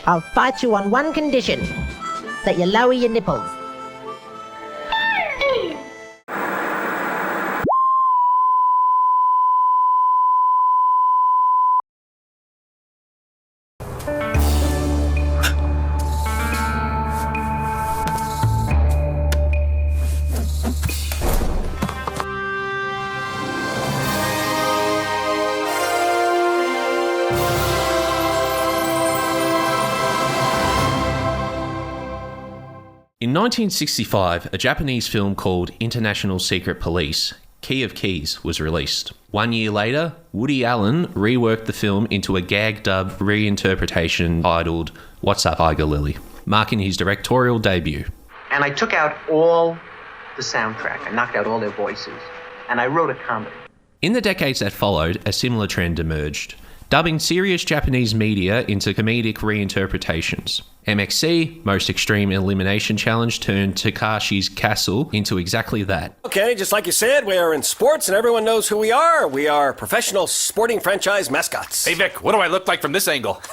I'll fight you on one condition. That you lower your nipples. In 1965, a Japanese film called International Secret Police, Key of Keys, was released. 1 year later, Woody Allen reworked the film into a gag dub reinterpretation titled What's Up, Tiger Lily, marking his directorial debut. And I took out all the soundtrack. I knocked out all their voices. And I wrote a comedy. In the decades that followed, a similar trend emerged, dubbing serious Japanese media into comedic reinterpretations. MXC, Most Extreme Elimination Challenge, turned Takashi's Castle into exactly that. Okay, just like you said, we are in sports and everyone knows who we are. We are professional sporting franchise mascots. Hey Vic, what do I look like from this angle?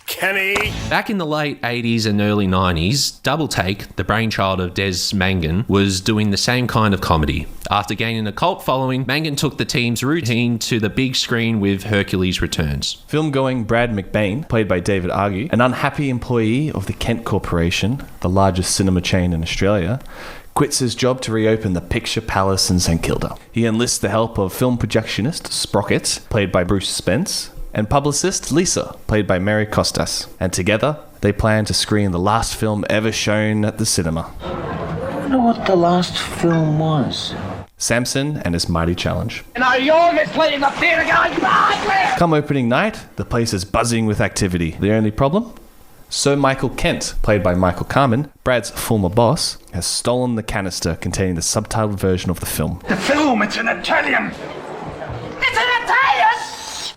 Kenny! Back in the late 80s and early 90s, Double Take, the brainchild of Des Mangan, was doing the same kind of comedy. After gaining a cult following, Mangan took the team's routine to the big screen with Hercules Returns. Film-going Brad McBain, played by David Argue, an unhappy employee of the Kent Corporation, the largest cinema chain in Australia, quits his job to reopen the Picture Palace in St Kilda. He enlists the help of film projectionist Sprocket, played by Bruce Spence, and publicist Lisa, played by Mary Costas. And together, they plan to screen the last film ever shown at the cinema. I wonder what the last film was. Samson and his Mighty Challenge. And are you misleading the theatre going badly? Come opening night, the place is buzzing with activity. The only problem? Sir Michael Kent, played by Michael Carmen, Brad's former boss, has stolen the canister containing the subtitled version of the film. The film, it's in Italian! It's in Italian!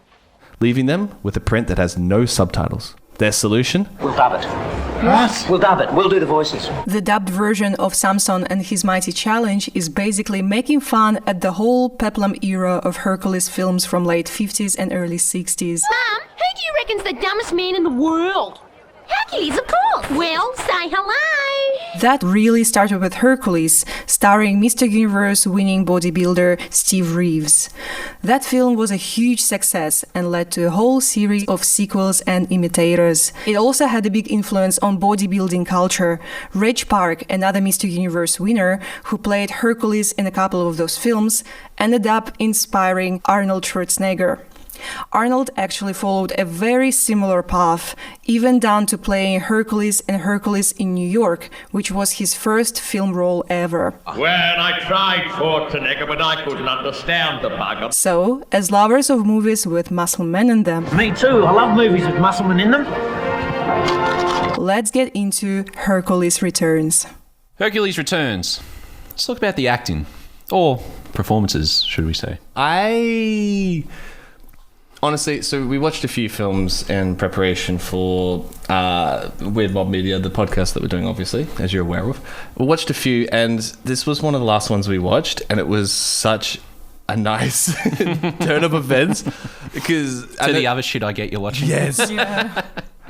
Leaving them with a print that has no subtitles. Their solution? We'll dub it. What? We'll dub it. We'll do the voices. The dubbed version of Samson and his Mighty Challenge is basically making fun at the whole peplum era of Hercules films from late 50s and early 60s. Mum, who do you reckon's the dumbest man in the world? Hercules, of course. Well, say hello. That really started with Hercules, starring Mr. Universe winning bodybuilder Steve Reeves. That film was a huge success and led to a whole series of sequels and imitators. It also had a big influence on bodybuilding culture. Reg Park, another Mr. Universe winner, who played Hercules in a couple of those films, ended up inspiring Arnold Schwarzenegger. Arnold actually followed a very similar path, even down to playing Hercules in Hercules in New York, which was his first film role ever. When I tried Schwarzenegger, but I couldn't understand the bugger. So, as lovers of movies with muscle men in them... Me too, I love movies with muscle men in them. Let's get into Hercules Returns. Hercules Returns. Let's talk about the acting. Or performances, should we say. Honestly, so we watched a few films in preparation for Weird Mob Media, the podcast that we're doing, obviously, as you're aware of. We watched a few, and this was one of the last ones we watched, and it was such a nice turn of events. Because to the other shit I get you're watching. Yes. Yeah.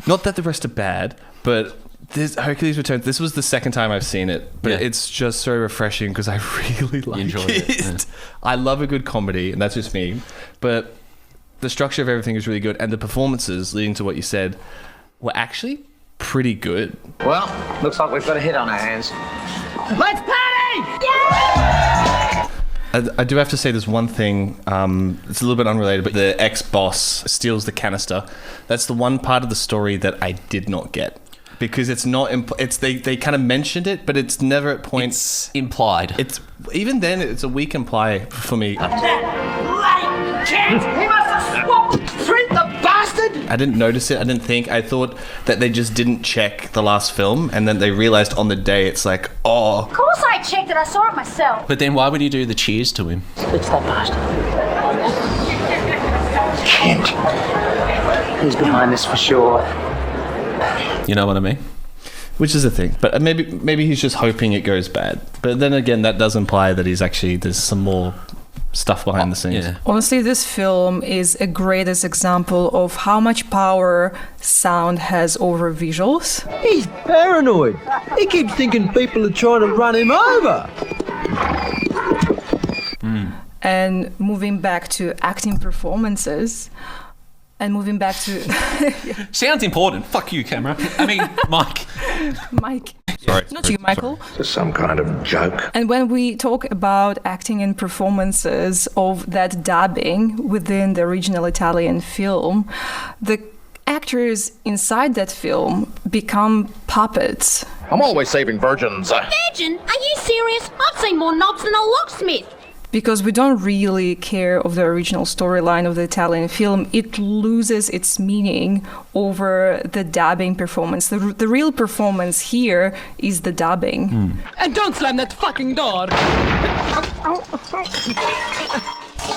Not that the rest are bad, but this Hercules Returns, this was the second time I've seen it, but it's just so refreshing because I really like it. Yeah. I love a good comedy, and that's just me, but... the structure of everything is really good, and the performances, leading to what you said, were actually pretty good. Well, looks like we've got a hit on our hands. Let's party! Yeah! I do have to say there's one thing, it's a little bit unrelated, but the ex-boss steals the canister. That's the one part of the story that I did not get. Because it's not, they kind of mentioned it, but it's never at points... It's implied. It's even then, it's a weak imply for me. That bloody kid! He must have swapped street, the bastard! I didn't notice it. I didn't think. I thought that they just didn't check the last film, and then they realized on the day, it's like, oh. Of course I checked it. I saw it myself. But then why would you do the cheers to him? It's that bastard. Kent. He's behind this for sure. You know what I mean? Which is the thing. But maybe he's just hoping it goes bad. But then again, that does imply that he's actually, there's some more stuff behind the scenes. Yeah. Honestly, this film is a greatest example of how much power sound has over visuals. He's paranoid. He keeps thinking people are trying to run him over. And moving back to acting performances, and moving back to Sounds important. Fuck you, camera. I mean, Mike. Mike. Sorry. Not you, Michael. It's some kind of joke. And when we talk about acting and performances of that dubbing within the original Italian film, the actors inside that film become puppets. I'm always saving virgins. Virgin? Are you serious? I've seen more knobs than a locksmith. Because we don't really care of the original storyline of the Italian film, it loses its meaning over the dubbing performance. The real performance here is the dubbing. And don't slam that fucking door.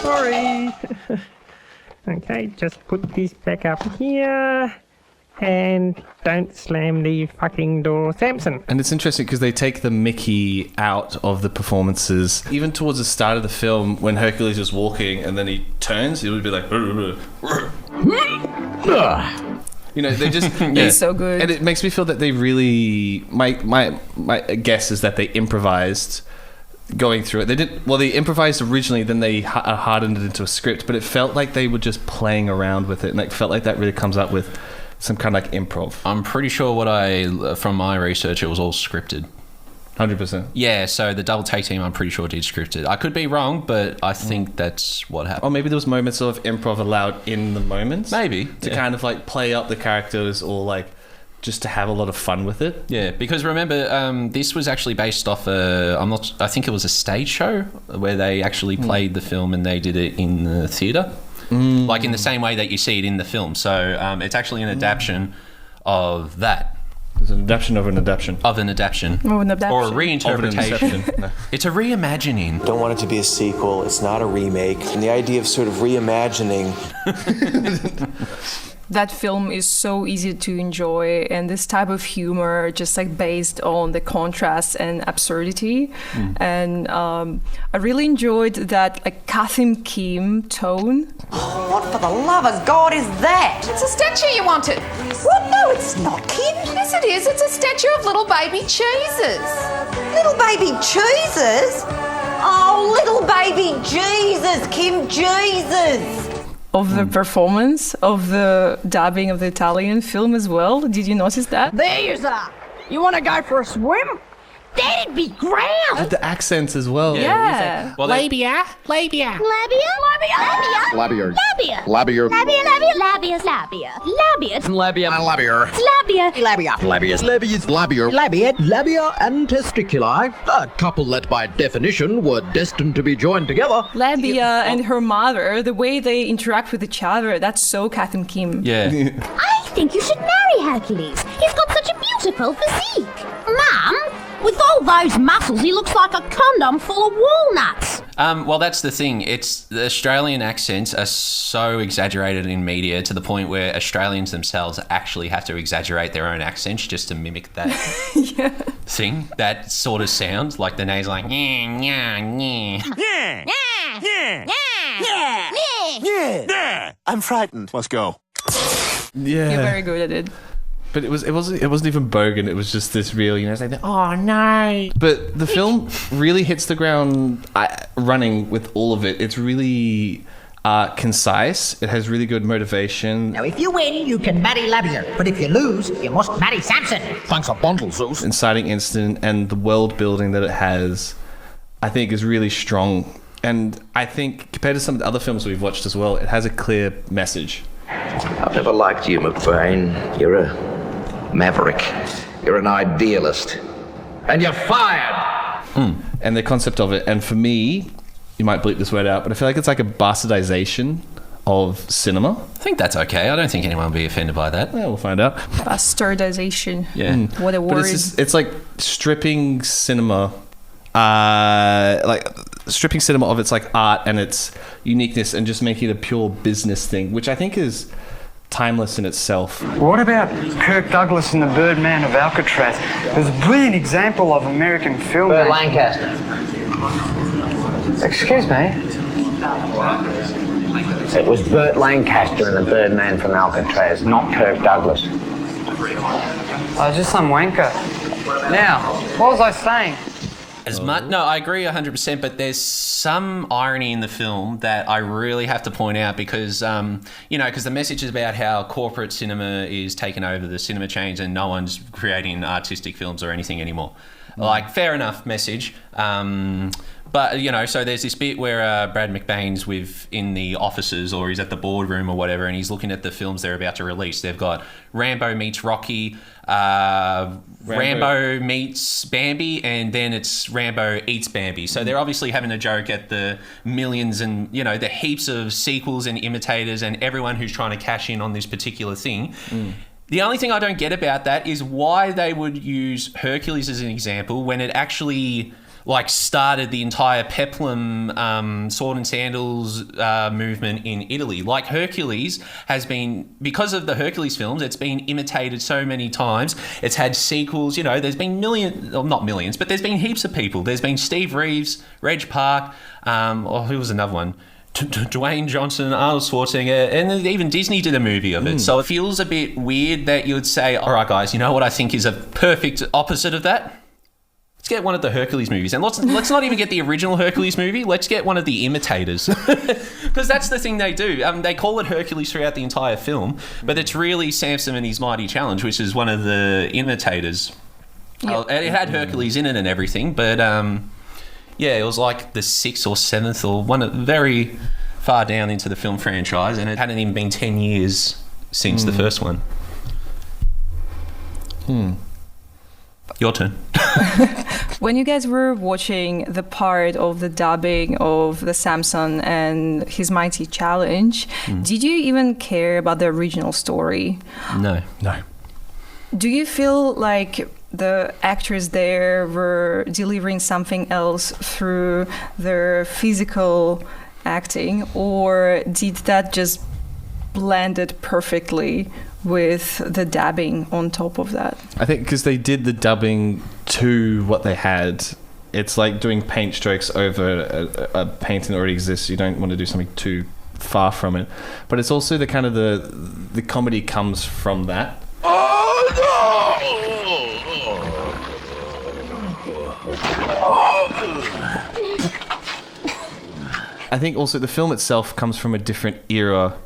Sorry. Okay, just put this back up here. And don't slam the fucking door, Samson. And it's interesting because they take the Mickey out of the performances. Even towards the start of the film, when Hercules is walking and then he turns, it would be like... You know, they just... It's so good. And it makes me feel that they really... My guess is that they improvised going through it. They improvised originally, then they hardened it into a script, but it felt like they were just playing around with it, and it felt like that really comes up with some kind of like improv. I'm pretty sure from my research, it was all scripted. 100%. Yeah, so the double take team, I'm pretty sure did script it. I could be wrong, but I think that's what happened. Or maybe there was moments of improv allowed in the moments. Maybe. To kind of like play up the characters or like just to have a lot of fun with it. Yeah, because remember, this was actually based off I think it was a stage show where they actually played the film and they did it in the theatre. Like in the same way that you see it in the film. So it's actually an adaptation of that. It's an adaptation of an adaptation. Of an adaptation. Oh, an adaptation. Or a reinterpretation. No. It's a reimagining. Don't want it to be a sequel. It's not a remake. And the idea of sort of reimagining... That film is so easy to enjoy, and this type of humor just like based on the contrast and absurdity. And I really enjoyed that like Kathim Kim tone. What for the love of God is that? It's a statue you wanted. What? No, it's not, Kim. Yes, it is. It's a statue of little baby cheeses. Little baby cheeses? Oh, little baby Jesus, Kim, Jesus. Of the performance of the dubbing of the Italian film as well. Did you notice that? There you are. You want to go for a swim? That'd be grand. With the accents as well. Yeah. Well, labia. Labia. Labia. Labia. Labia. Labia. Labia. Labia. Labia. Labia. Labia. Labia. Labia. Labius. Labius. Labia. Labia. Labia and testiculi. A couple that by definition were destined to be joined together. Labia and her mother, the way they interact with each other, that's so Kathim Kim. Yeah. I think you should marry Hercules. He's got such a beautiful physique. Mum, with all those muscles, he looks like a condom full of walnuts. Well, that's the thing. The Australian accents are so exaggerated in media to the point where Australians themselves actually have to exaggerate their own accents just to mimic that thing, that sort of sound, like the nasal, like yeah, yeah, yeah, Yeah! Yeah! Yeah! Yeah! Yeah! I'm frightened. Let's go. Yeah. You're very good at it. But it wasn't even bogan. It was just this real, it's like, oh no. But the film really hits the ground running with all of it. It's really concise. It has really good motivation. Now, if you win, you can marry Labia. But if you lose, you must marry Samson. Thanks a bundle, Zeus. Inciting incident and the world building that it has, I think, is really strong. And I think compared to some of the other films we've watched as well, it has a clear message. I've never liked you, McBain. You're a maverick. You're an idealist. And you're fired! And the concept of it, and for me, you might bleep this word out, but I feel like it's like a bastardization of cinema. I think that's okay. I don't think anyone will be offended by that. Yeah, we'll find out. Bastardization. Yeah. What a word. But it's like stripping cinema, stripping cinema of its like art and its uniqueness and just making it a pure business thing, which I think is timeless in itself. What about Kirk Douglas and the Birdman of Alcatraz? It was a brilliant example of American film. Lancaster. Excuse me, It was Burt Lancaster and the Birdman from Alcatraz, not Kirk Douglas. I was just some wanker. Now, what was I saying? No, I agree 100%, but there's some irony in the film that I really have to point out because, because the message is about how corporate cinema is taking over the cinema chains and no one's creating artistic films or anything anymore. Like, fair enough message. But, so there's this bit where Brad McBain's in the offices or he's at the boardroom or whatever, and he's looking at the films they're about to release. They've got Rambo meets Rocky, Rambo meets Bambi, and then it's Rambo eats Bambi. So they're obviously having a joke at the millions and, the heaps of sequels and imitators and everyone who's trying to cash in on this particular thing. The only thing I don't get about that is why they would use Hercules as an example when it actually started the entire peplum sword-and-sandals movement in Italy. Like Hercules has been, because of the Hercules films, it's been imitated so many times. It's had sequels, there's been not millions, but there's been heaps of people. There's been Steve Reeves, Reg Park, who was another one? Dwayne Johnson, Arnold Schwarzenegger, and even Disney did a movie of it. So it feels a bit weird that you would say, all right, guys, you know what I think is a perfect opposite of that? Let's get one of the Hercules movies. And let's not even get the original Hercules movie. Let's get one of the imitators. Because that's the thing they do. They call it Hercules throughout the entire film, but it's really Samson and his Mighty Challenge, which is one of the imitators. Yep. It had Hercules in it and everything, but... it was like the 6th or 7th or very far down into the film franchise, and it hadn't even been 10 years since the first one. Your turn. When you guys were watching the part of the dubbing of the Samson and his Mighty Challenge, did you even care about the original story? No. Do you feel like the actors there were delivering something else through their physical acting, or did that just blend it perfectly with the dubbing on top of that? I think because they did the dubbing to what they had. It's like doing paint strokes over a painting that already exists. You don't want to do something too far from it. But it's also the kind of the comedy comes from that. I think also the film itself comes from a different era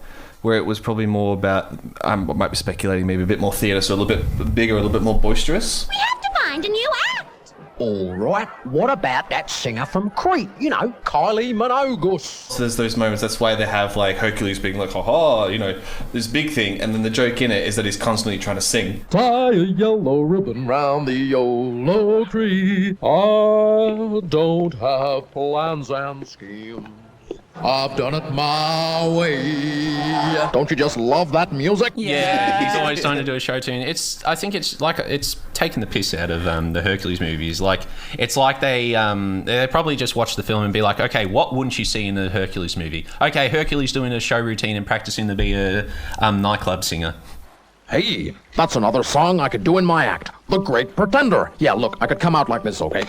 where it was probably more about, I might be speculating, maybe a bit more theatre, so a little bit bigger, a little bit more boisterous. We have to find a new act. All right, what about that singer from Crete? Kylie Minogue. So there's those moments, that's why they have like Hercules being like, this big thing, and then the joke in it is that he's constantly trying to sing. Tie a yellow ribbon round the yellow tree. I don't have plans and schemes. I've done it my way. Don't you just love that music? Yeah, he's always trying to do a show tune. I think it's taking the piss out of the Hercules movies. It's like they probably just watch the film and be like, okay, what wouldn't you see in a Hercules movie? Okay, Hercules doing a show routine and practicing to be a nightclub singer. Hey, that's another song I could do in my act. The Great Pretender. Yeah, look, I could come out like this, okay?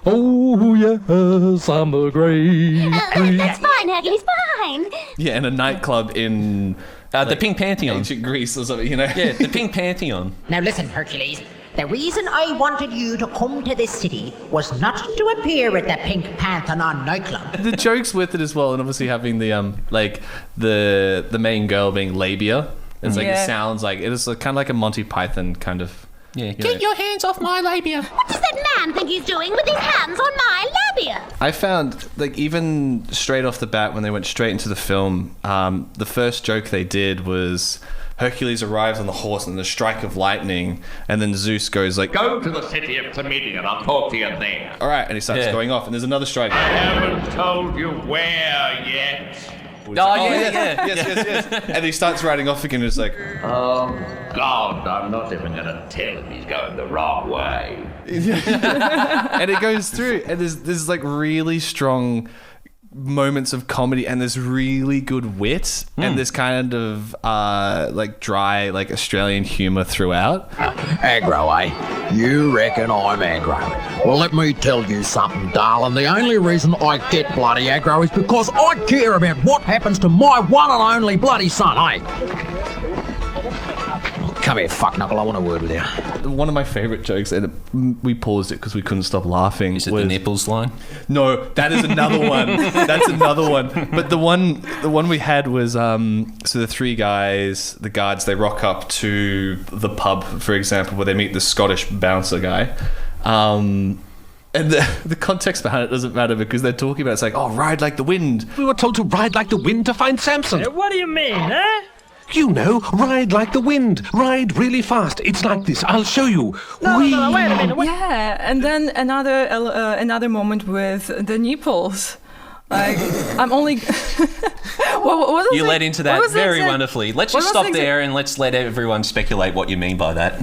Oh, yes, I'm the great. It's fine, Hercules, fine. Yeah, in a nightclub in... the Pink Pantheon. Ancient Greece or something, Yeah, the Pink Pantheon. Now listen, Hercules. The reason I wanted you to come to this city was not to appear at the Pink Pantheon nightclub. The jokes with it as well, and obviously having the the main girl being Labia. It's it sounds like... It is kind of like a Monty Python kind of... Yeah. Get your hands off my labia. What does that man think he's doing with his hands on my labia? I found, even straight off the bat when they went straight into the film, the first joke they did was Hercules arrives on the horse and the strike of lightning, and then Zeus goes like, Go to the city of Comedia and I'll talk to you there. All right, and he starts going off, and there's another strike. I haven't told you where yet. Yes. And he starts riding off again, and it's like, oh, God, I'm not even going to tell him he's going the wrong way. And it goes through, and there's really strong moments of comedy and this really good wit and this kind of like dry like Australian humour throughout. Aggro, eh? You reckon I'm aggro? Well, let me tell you something, darling. The only reason I get bloody aggro is because I care about what happens to my one and only bloody son, eh? Come here, fuck knuckle, I want a word with you. One of my favourite jokes, and we paused it because we couldn't stop laughing. Is it the nipples line? No, that is another one. That's another one. But the one we had was so the three guys, the guards, they rock up to the pub, for example, where they meet the Scottish bouncer guy. And the context behind it doesn't matter because they're talking about it's like, oh, ride like the wind. We were told to ride like the wind to find Samson. What do you mean, huh? You know, ride like the wind. Ride really fast. It's like this. I'll show you. No, wait a minute. Yeah, and then another moment with the nipples. Like, I'm only... what you led into that very wonderfully. Let's just stop there and let's let everyone speculate what you mean by that.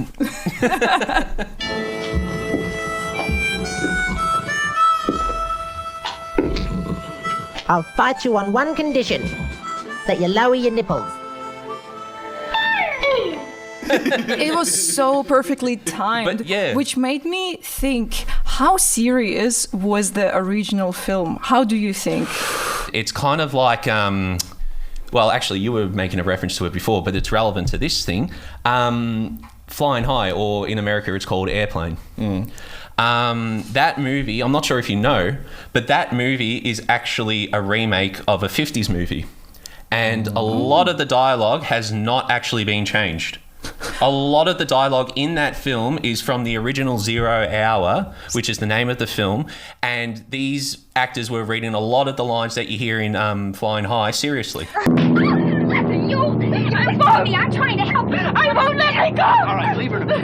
I'll fight you on one condition. That you lower your nipples. It was so perfectly timed, which made me think, how serious was the original film? How do you think? It's kind of like, well, actually, you were making a reference to it before, but it's relevant to this thing. Flying High, or in America, it's called Airplane. That movie, I'm not sure if you know, but that movie is actually a remake of a 50s movie. And a lot of the dialogue has not actually been changed. A lot of the dialogue in that film is from the original 0 Hour, which is the name of the film, and these actors were reading a lot of the lines that you hear in Flying High seriously. Listen, you involve me. I'm trying to help. I won't let her go. All right, leave her to me.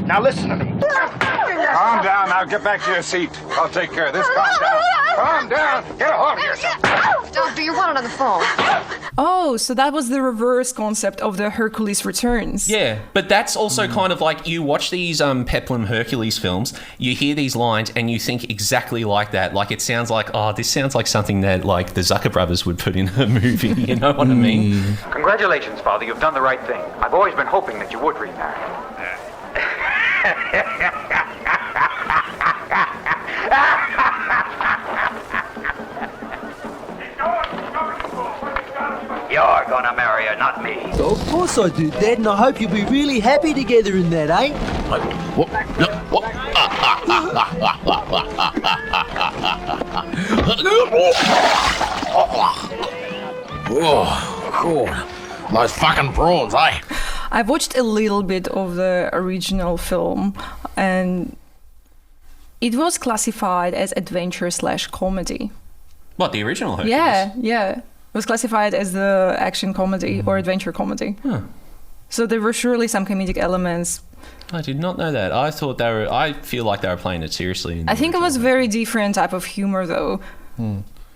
Now listen to me. Calm down. Now get back to your seat. I'll take care of this. Calm down. Calm down. Get a hold of yourself. Doctor, you want it on the phone. Oh, so that was the reverse concept of the Hercules Returns. Yeah, but that's also kind of like you watch these Peplum Hercules films, you hear these lines and you think exactly like that. Like it sounds like, oh, this sounds like something that like the Zucker brothers would put in a movie. You know what I mean? Congratulations, Father. You've done the right thing. I've always been hoping that you would remarry. You're gonna marry her, not me. Of course I do, Dad, and I hope you'll be really happy together in that, eh? Oh, God. Those fucking prawns, eh? I've watched a little bit of the original film, and it was classified as adventure/comedy. What, the original Hercules? Yeah. It was classified as the action comedy or adventure comedy. Huh. So there were surely some comedic elements. I did not know that. I thought I feel like they were playing it seriously. I think it was a very different type of humor, though.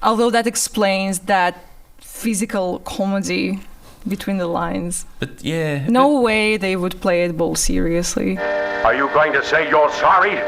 Although that explains that physical comedy between the lines. But yeah. No way they would play it both seriously. Are you going to say you're sorry?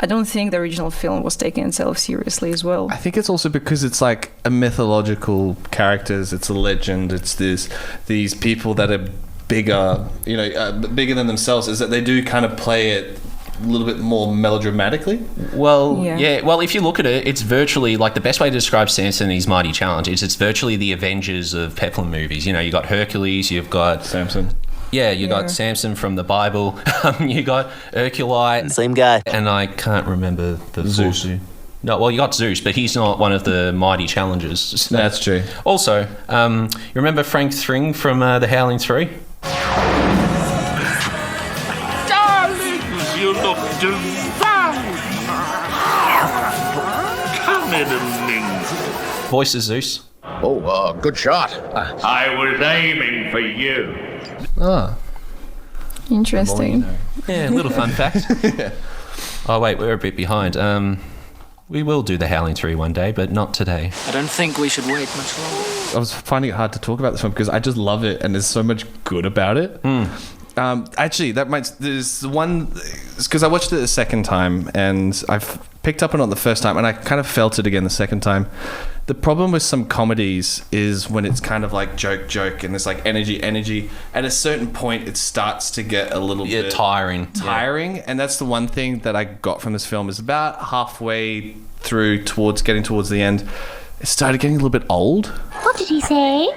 I don't think the original film was taking itself seriously as well. I think it's also because it's like a mythological characters. It's a legend. It's these people that are bigger, bigger than themselves. Is that they do kind of play it a little bit more melodramatically. Well, yeah. Well, if you look at it, it's virtually like the best way to describe Samson and his mighty challenge is it's virtually the Avengers of Peplum movies. You know, you got Hercules, you've got Samson. Yeah, you got Samson from the Bible. You got Hercules. Same guy. And I can't remember the Zeus. No, well, you got Zeus, but he's not one of the mighty challengers. So. That's true. Also, you remember Frank Thring from The Howling 3? Darlings, you look divine. Come in and mingle. Voice of Zeus. Oh, good shot. I was aiming for you. Ah. Interesting. Yeah, a little fun fact. Oh, wait, we're a bit behind. We will do The Howling 3 one day, but not today. I don't think we should wait much longer. I was finding it hard to talk about this one because I just love it and there's so much good about it. Actually, there's one, because I watched it the second time and I've picked up on it the first time and I kind of felt it again the second time. The problem with some comedies is when it's kind of like joke and there's like energy. At a certain point, it starts to get a little bit tiring. And that's the one thing that I got from this film is about halfway through getting towards the end, it started getting a little bit old. What did he say?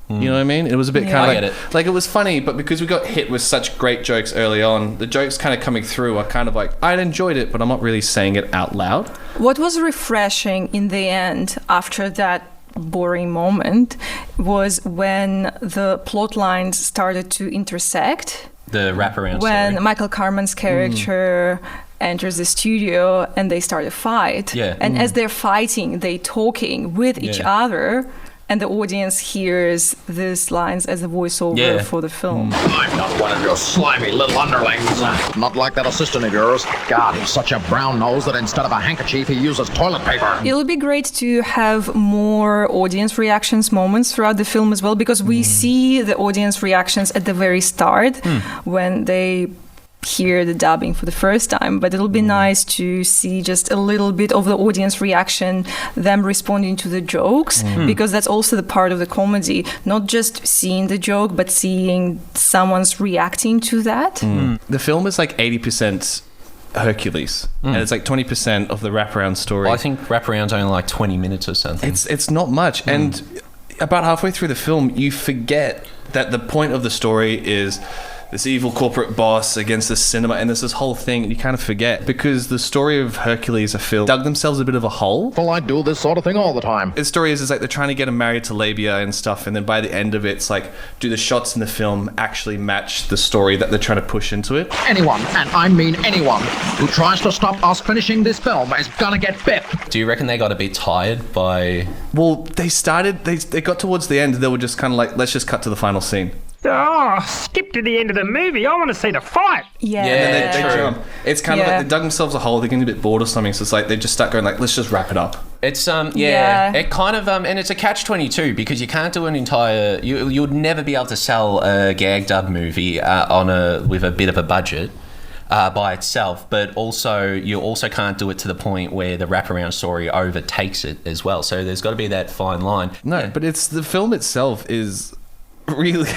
You know what I mean? It was a bit kind of I like, get it. like it was funny, but because we got hit with such great jokes early on, the jokes kind of coming through are kind of like, I'd enjoyed it, but I'm not really saying it out loud. What was refreshing in the end after that boring moment was when the plot lines started to intersect. The wraparound When story. Michael Carmen's character enters the studio and they start a fight. Yeah. And as they're fighting, they talking with each other. And the audience hears these lines as a voiceover for the film. I'm not one of your slimy little underlings. Not like that assistant of yours. God, he's such a brown nose that instead of a handkerchief, he uses toilet paper. It would be great to have more audience reactions moments throughout the film as well, because we see the audience reactions at the very start when they hear the dubbing for the first time, but it'll be nice to see just a little bit of the audience reaction, them responding to the jokes, because that's also the part of the comedy, not just seeing the joke, but seeing someone's reacting to that. The film is like 80% Hercules, and it's like 20% of the wraparound story. Well, I think wraparound's only like 20 minutes or something. It's not much, and about halfway through the film, you forget that the point of the story is this evil corporate boss against this cinema, and there's this whole thing, and you kind of forget, because the story of Hercules, I feel, dug themselves a bit of a hole. Well, I do this sort of thing all the time. The story is like they're trying to get him married to Labia and stuff, and then by the end of it, it's like, do the shots in the film actually match the story that they're trying to push into it? Anyone, and I mean anyone, who tries to stop us finishing this film is gonna get bit. Do you reckon they got a bit tired by... Well, they got towards the end, and they were just kind of like, let's just cut to the final scene. Oh, skip to the end of the movie. I want to see the fight. Yeah, and then they jump. It's kind of like they dug themselves a hole. They're getting a bit bored or something. So it's like they just start going like, let's just wrap it up. It's it kind of and it's a catch-22 because you can't do an entire. You'd never be able to sell a gag dub movie with a bit of a budget. By itself, but also you also can't do it to the point where the wraparound story overtakes it as well. So there's got to be that fine line. No, but it's the film itself is really.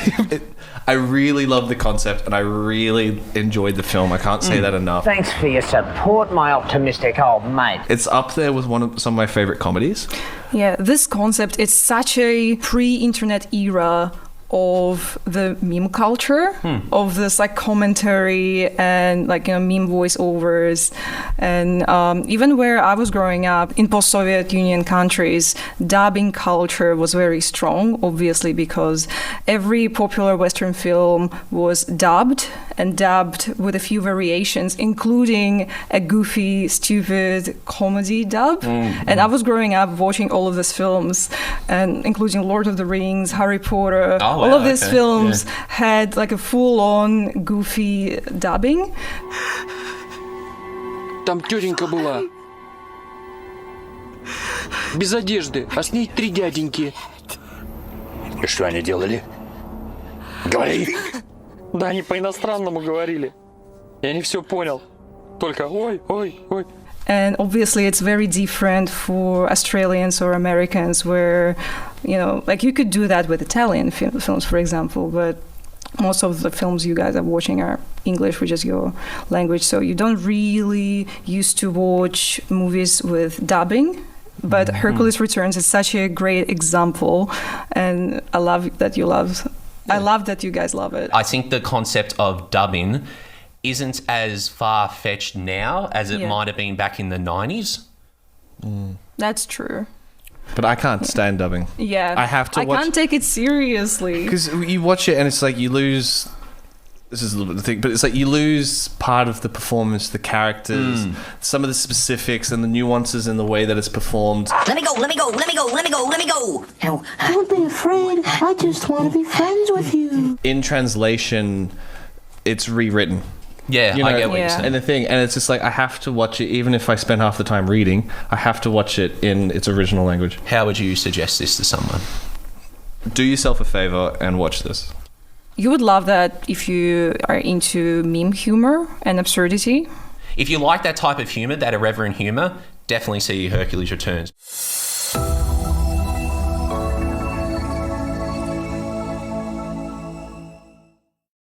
I really love the concept, and I really enjoyed the film. I can't say that enough. Thanks for your support, my optimistic old mate. It's up there with some of my favorite comedies. Yeah, this concept is such a pre-internet era of the meme culture, of this like commentary and like, you know, meme voiceovers. And even where I was growing up in post-Soviet Union countries, dubbing culture was very strong, obviously, because every popular Western film was dubbed with a few variations, including a goofy, stupid comedy dub. And I was growing up watching all of these films, and including Lord of the Rings, Harry Potter. All of these films had like a full-on goofy dubbing. Там тетенька была. Без одежды, а с ней 3 дяденьки. И что они делали? Говори. Да, они по-иностранному говорили. Я не все понял. Только ой, ой, ой. And obviously it's very different for Australians or Americans where, you know, like you could do that with Italian films, for example, but most of the films you guys are watching are English, which is your language, so you don't really used to watch movies with dubbing. But Hercules Returns is such a great example, and I love that you guys love it. I think the concept of dubbing isn't as far-fetched now as it might have been back in the 90s. That's true. But I can't stand dubbing. Yeah. I have to watch... I can't take it seriously. Because you watch it and it's like you lose... This is a little bit of the thing, but it's like you lose part of the performance, the characters, some of the specifics and the nuances in the way that it's performed. Let me go. Don't be afraid. I just want to be friends with you. In translation, it's rewritten. Yeah, you know, I get what you're saying. And the thing, and it's just like I have to watch it, even if I spend half the time reading, I have to watch it in its original language. How would you suggest this to someone? Do yourself a favor and watch this. You would love that if you are into meme humor and absurdity. If you like that type of humour, that irreverent humour, definitely see Hercules Returns.